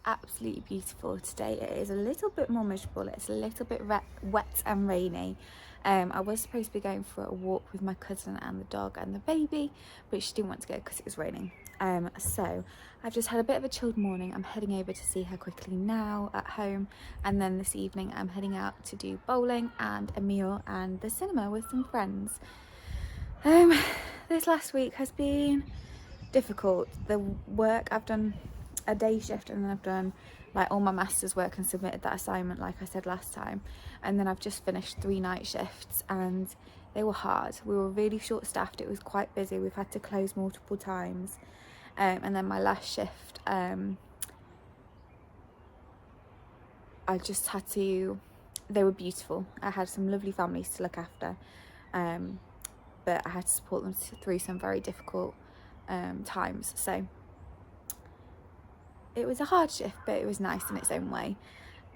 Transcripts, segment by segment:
absolutely beautiful. Today it is a little bit more miserable. It's a little bit wet and rainy. I was supposed to be going for a walk with my cousin and the dog and the baby, but she didn't want to go because it was raining. So I've just had a bit of a chilled morning. I'm heading over to see her quickly now at home, and then this evening I'm heading out to do bowling and a meal and the cinema with some friends. This last week has been difficult. The work, I've done a day shift and then I've done like all my master's work and submitted that assignment like I said last time, and then I've just finished 3 night shifts and they were hard. We were really short staffed. It was quite busy. We've had to close multiple times, and then my last shift I just had to, they were beautiful. I had some lovely families to look after, but I had to support them through some very difficult times. So it was a hard shift, but it was nice in its own way.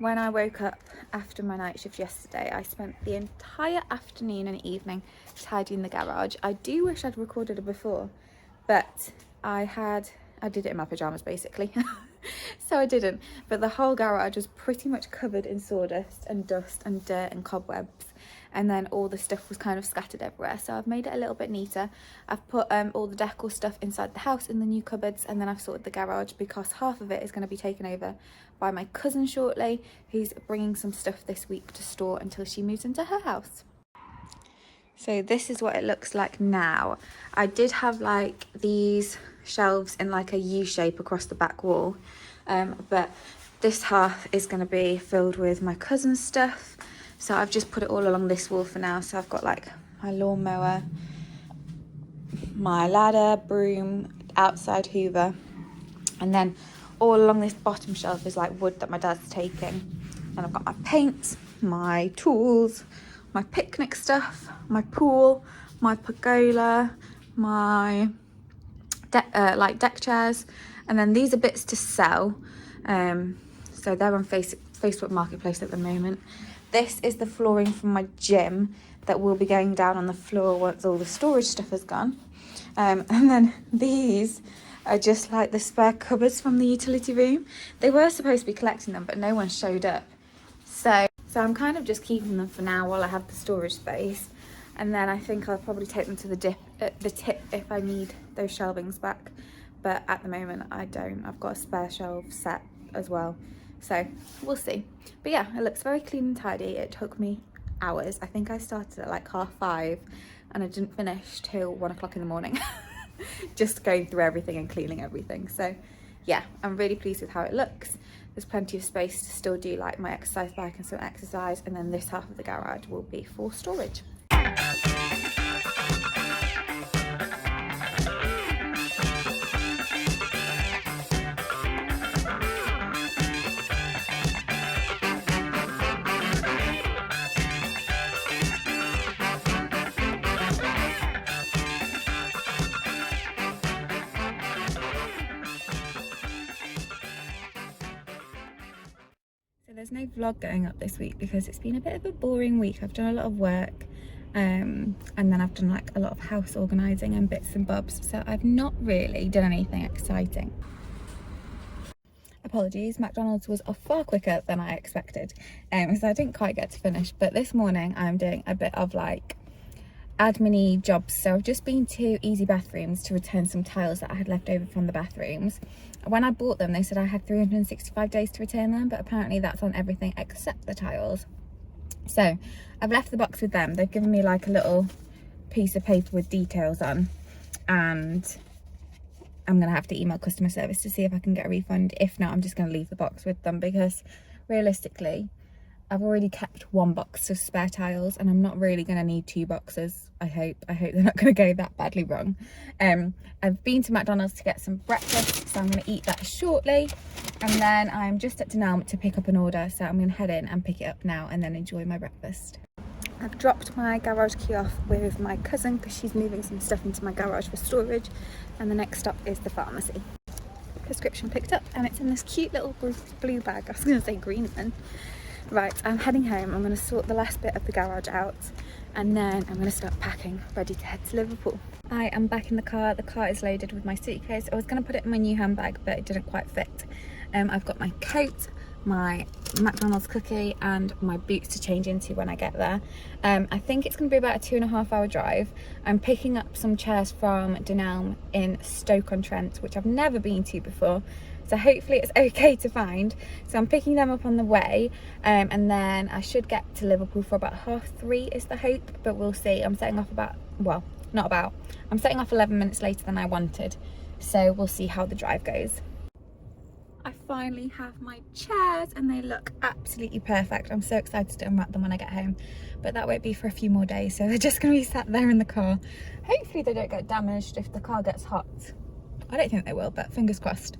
When I woke up after my night shift yesterday, I spent the entire afternoon and evening tidying the garage. I do wish I'd recorded it before, but I did it in my pajamas basically. So I didn't, but the whole garage was pretty much covered in sawdust and dust and dirt and cobwebs, and then all the stuff was kind of scattered everywhere. So I've made it a little bit neater. I've put all the decor stuff inside the house in the new cupboards, and then I've sorted the garage because half of it is going to be taken over by my cousin shortly, who's bringing some stuff this week to store until she moves into her house. So this is what it looks like now. I did have like these shelves in like a U shape across the back wall, but this half is going to be filled with my cousin's stuff. So I've just put it all along this wall for now. So I've got like my lawnmower, my ladder, broom, outside hoover, and then all along this bottom shelf is like wood that my dad's taking. And I've got my paint, my tools, my picnic stuff, my pool, my pergola, my deck chairs, and then these are bits to sell. So they're on Facebook Marketplace at the moment. This is the flooring from my gym that will be going down on the floor once all the storage stuff has gone. And then these are just like the spare cupboards from the utility room. They were supposed to be collecting them, but no one showed up. So I'm kind of just keeping them for now while I have the storage space. And then I think I'll probably take them to the tip if I need those shelvings back. But at the moment I don't. I've got a spare shelf set as well. So we'll see. But yeah, it looks very clean and tidy. It took me hours. I think I started at like 5:30 and I didn't finish till 1 o'clock in the morning. Just going through everything and cleaning everything. So yeah, I'm really pleased with how it looks. There's plenty of space to still do like my exercise bike and some exercise, and then this half of the garage will be for storage. There's no vlog going up this week because it's been a bit of a boring week. I've done a lot of work, and then I've done like a lot of house organising and bits and bobs, so I've not really done anything exciting. Apologies, McDonald's was off far quicker than I expected, so I didn't quite get to finish. But this morning I'm doing a bit of like admin-y jobs. So I've just been to Easy Bathrooms to return some tiles that I had left over from the bathrooms. When I bought them, they said I had 365 days to return them, but apparently that's on everything except the tiles. So I've left the box with them. They've given me like a little piece of paper with details on, and I'm gonna have to email customer service to see if I can get a refund. If not, I'm just gonna leave the box with them because realistically I've already kept 1 box of spare tiles and I'm not really going to need 2 boxes. I hope they're not going to go that badly wrong. I've been to McDonald's to get some breakfast, so I'm going to eat that shortly, and then I'm just at Denelm to pick up an order, so I'm going to head in and pick it up now and then enjoy my breakfast. I've dropped my garage key off with my cousin because she's moving some stuff into my garage for storage, and the next stop is the pharmacy. Prescription picked up and it's in this cute little blue bag. I was going to say green then. Right, I'm heading home. I'm going to sort the last bit of the garage out, and then I'm going to start packing, ready to head to Liverpool. I am back in the car. The car is loaded with my suitcase. I was going to put it in my new handbag, but it didn't quite fit. I've got my coat, my McDonald's cookie and my boots to change into when I get there. I think it's going to be about a 2.5 hour drive. I'm picking up some chairs from Dunelm in Stoke-on-Trent, which I've never been to before, so hopefully it's okay to find. So I'm picking them up on the way, and then I should get to Liverpool for about 3:30 is the hope, but we'll see. I'm setting off I'm setting off 11 minutes later than I wanted, so we'll see how the drive goes. I finally have my chairs and they look absolutely perfect. I'm so excited to unwrap them when I get home, but that won't be for a few more days, so they're just going to be sat there in the car. Hopefully they don't get damaged if the car gets hot. I don't think they will, but fingers crossed.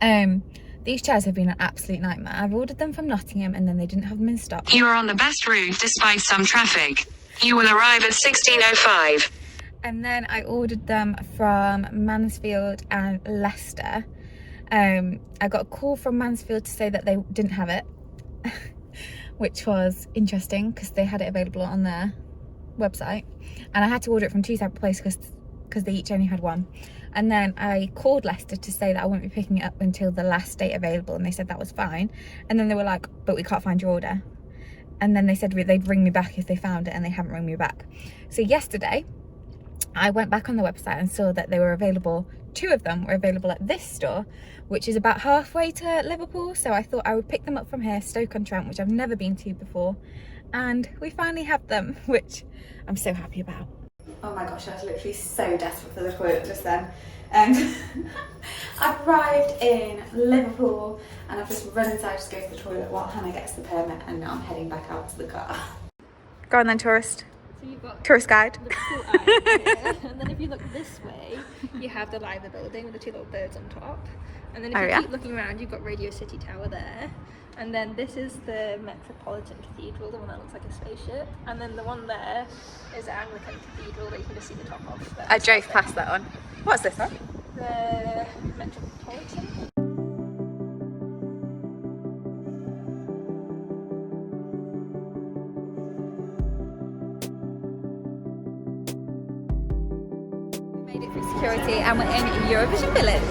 These chairs have been an absolute nightmare. I've ordered them from Nottingham and then they didn't have them in stock. You are on the best route despite some traffic. You will arrive at 16:05. And then I ordered them from Mansfield and Leicester. I got a call from Mansfield to say that they didn't have it, which was interesting because they had it available on their website, and I had to order it from 2 separate places because they each only had one. And then I called Leicester to say that I won't be picking it up until the last date available, and they said that was fine. And then they were like, but we can't find your order. And then they said they'd ring me back if they found it, and they haven't rung me back. So yesterday I went back on the website and saw that they were available. 2 of them were available at this store, which is about halfway to Liverpool. So I thought I would pick them up from here, Stoke-on-Trent, which I've never been to before. And we finally have them, which I'm so happy about. Oh my gosh, I was literally so desperate for the toilet just then. I've arrived in Liverpool and I've just run inside to go to the toilet while Hannah gets the permit, and now I'm heading back out to the car. Go on then, tourist. So you've got Tourist guide. the pool out here, and then if you look this way, you have the Liver building with the 2 little birds on top. And then if you keep looking around, you've got Radio City Tower there. And then this is the Metropolitan Cathedral, the one that looks like a spaceship. And then the one there is the Anglican Cathedral that you can just see the top of. I drove past that one. What's this one? The Metropolitan. Made it through security and we're in Eurovision Village.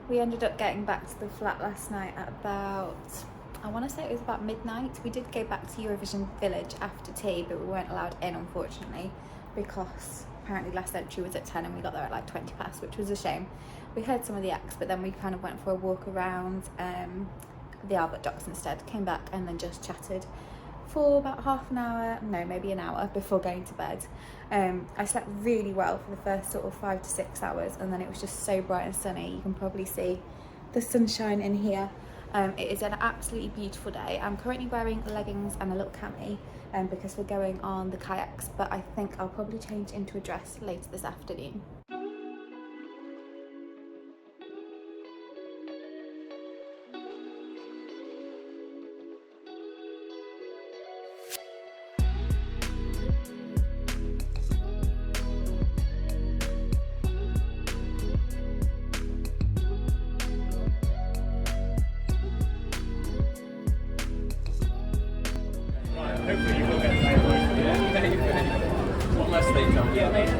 We ended up getting back to the flat last night at about, I want to say it was about midnight. We did go back to Eurovision Village after tea, but we weren't allowed in, unfortunately, because apparently last entry was at 10 and we got there at like 20 past, which was a shame. We heard some of the acts, but then we kind of went for a walk around the Albert Docks instead, came back and then just chatted for about half an hour, no, maybe an hour before going to bed. I slept really well for the first sort of 5 to 6 hours, and then it was just so bright and sunny. You can probably see the sunshine in here. It is an absolutely beautiful day. I'm currently wearing leggings and a little cami because we're going on the kayaks, but I think I'll probably change into a dress later this afternoon. Hopefully you will get one less thing done. Yeah, mate.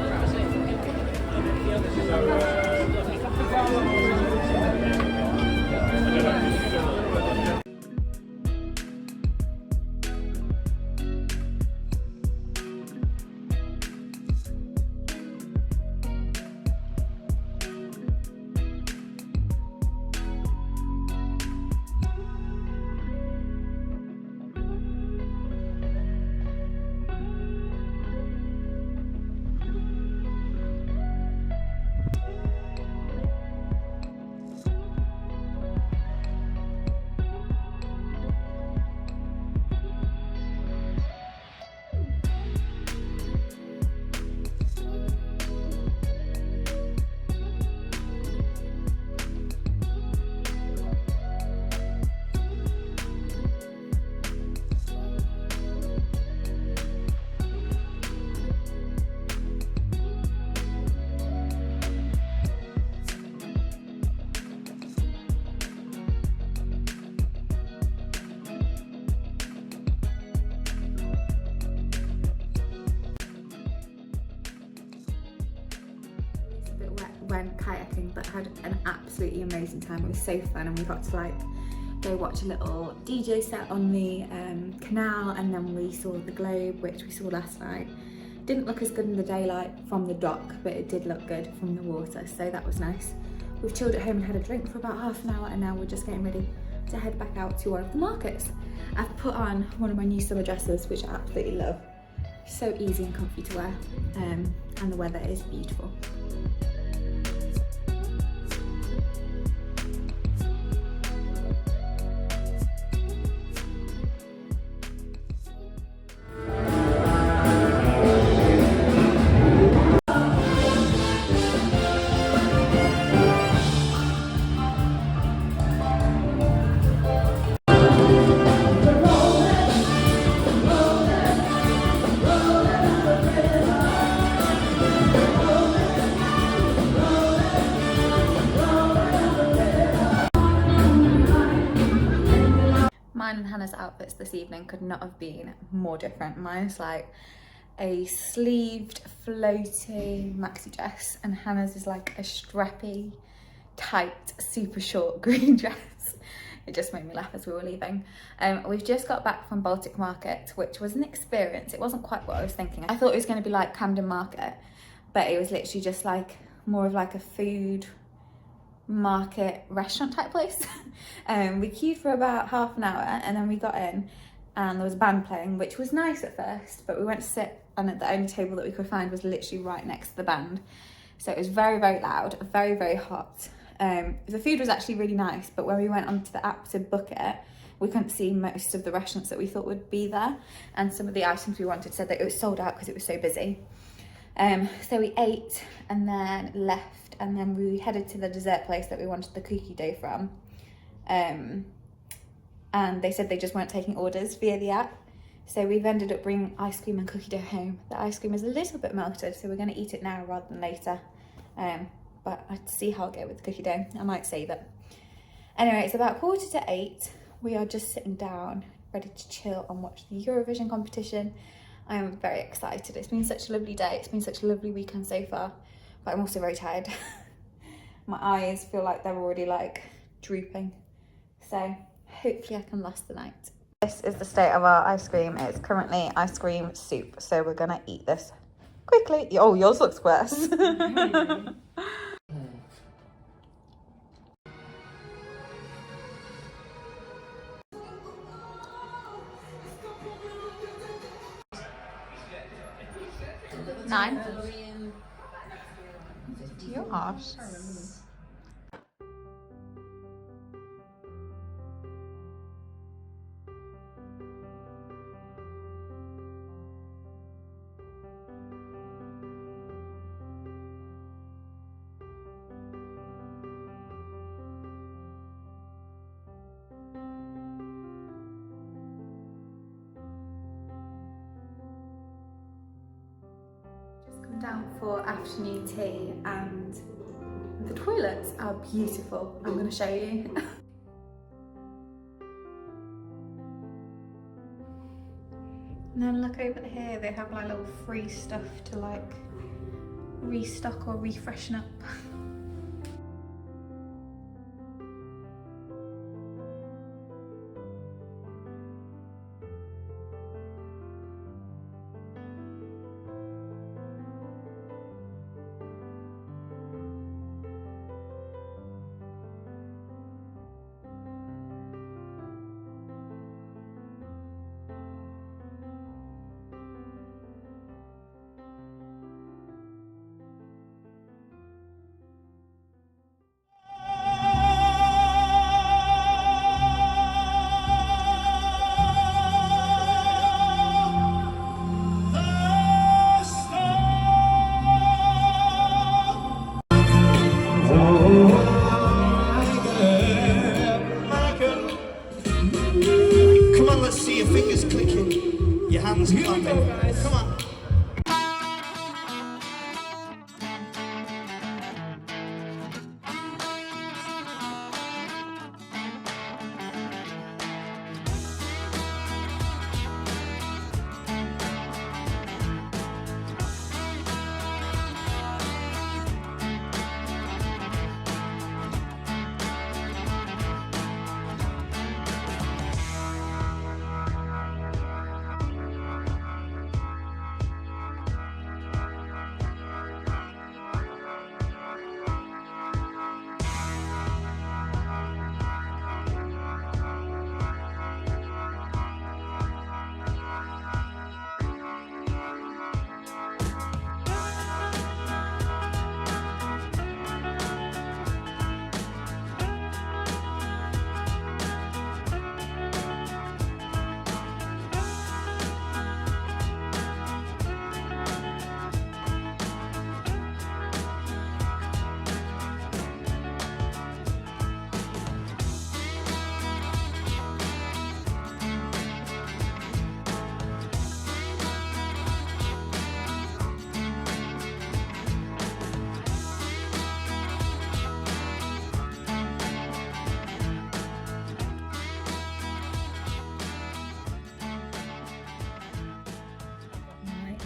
went kayaking, but had an absolutely amazing time. It was so fun, and we got to like go watch a little DJ set on the canal, and then we saw the globe, which we saw last night. Didn't look as good in the daylight from the dock, but it did look good from the water, so that was nice. We've chilled at home and had a drink for about half an hour, and now we're just getting ready to head back out to one of the markets. I've put on one of my new summer dresses, which I absolutely love. So easy and comfy to wear, and the weather is beautiful. Mine and Hannah's outfits this evening could not have been more different. Mine's like a sleeved, floaty maxi dress, and Hannah's is like a strappy, tight, super short green dress. It just made me laugh as we were leaving. We've just got back from Baltic Market, which was an experience. It wasn't quite what I was thinking. I thought it was going to be like Camden Market, but it was literally just like more of like a food market restaurant type place. We queued for about half an hour, and then we got in and there was a band playing, which was nice at first, but we went to sit, and at the only table that we could find was literally right next to the band, so it was very, very loud, very, very hot. The food was actually really nice, but when we went onto the app to book it, we couldn't see most of the restaurants that we thought would be there, and some of the items we wanted said that it was sold out because it was so busy. So we ate and then left, and then we headed to the dessert place that we wanted the cookie dough from, and they said they just weren't taking orders via the app, so we've ended up bringing ice cream and cookie dough home. The ice cream is a little bit melted, so we're going to eat it now rather than later, but I'd see how I'll go with the cookie dough. I might save it. Anyway, it's about 7:45. We are just sitting down ready to chill and watch the Eurovision competition. I am very excited. It's been such a lovely day. It's been such a lovely weekend so far, but I'm also very tired. My eyes feel like they're already like drooping. So hopefully I can last the night. This is the state of our ice cream. It's currently ice cream soup. So we're gonna eat this quickly. Oh, yours looks worse. 9. Gosh. Down for afternoon tea, and the toilets are beautiful. I'm going to show you. And then look over here, they have like little free stuff to like restock or refreshen up. Come on.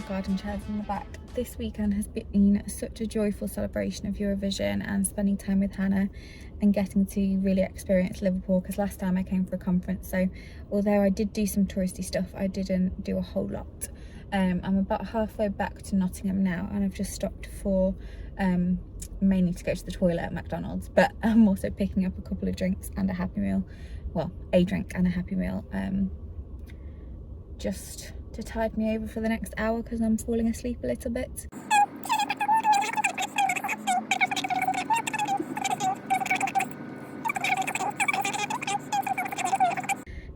garden chairs in the back. This weekend has been such a joyful celebration of Eurovision and spending time with Hannah and getting to really experience Liverpool, because last time I came for a conference, so although I did do some touristy stuff, I didn't do a whole lot. I'm about halfway back to Nottingham now, and I've just stopped for mainly to go to the toilet at McDonald's, but I'm also picking up a couple of drinks and a Happy Meal, well, a drink and a Happy Meal, just to tide me over for the next hour because I'm falling asleep a little bit.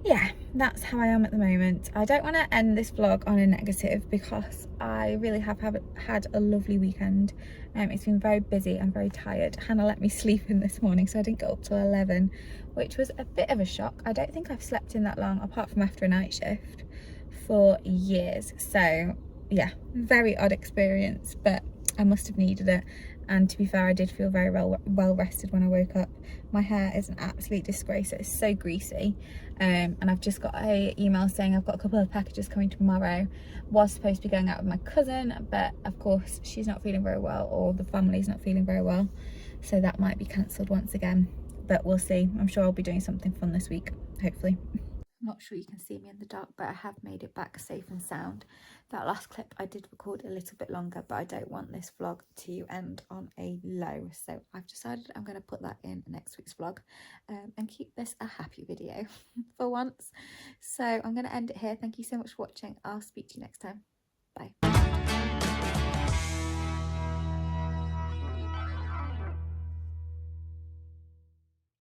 Yeah, that's how I am at the moment. I don't want to end this vlog on a negative because I really have had a lovely weekend. It's been very busy and very tired. Hannah let me sleep in this morning, so I didn't get up till 11, which was a bit of a shock. I don't think I've slept in that long, apart from after a night shift, for years. So yeah, very odd experience, but I must have needed it. And to be fair, I did feel very well rested when I woke up. My hair is an absolute disgrace. It's so greasy, and I've just got an email saying I've got a couple of packages coming tomorrow. Was supposed to be going out with my cousin, but of course she's not feeling very well, or the family's not feeling very well, so that might be cancelled once again, but we'll see. I'm sure I'll be doing something fun this week, hopefully. I'm not sure you can see me in the dark, but I have made it back safe and sound. That last clip I did record a little bit longer, but I don't want this vlog to end on a low, so I've decided I'm going to put that in next week's vlog and keep this a happy video for once. So I'm going to end it here. Thank you so much for watching. I'll speak to you next time. Bye.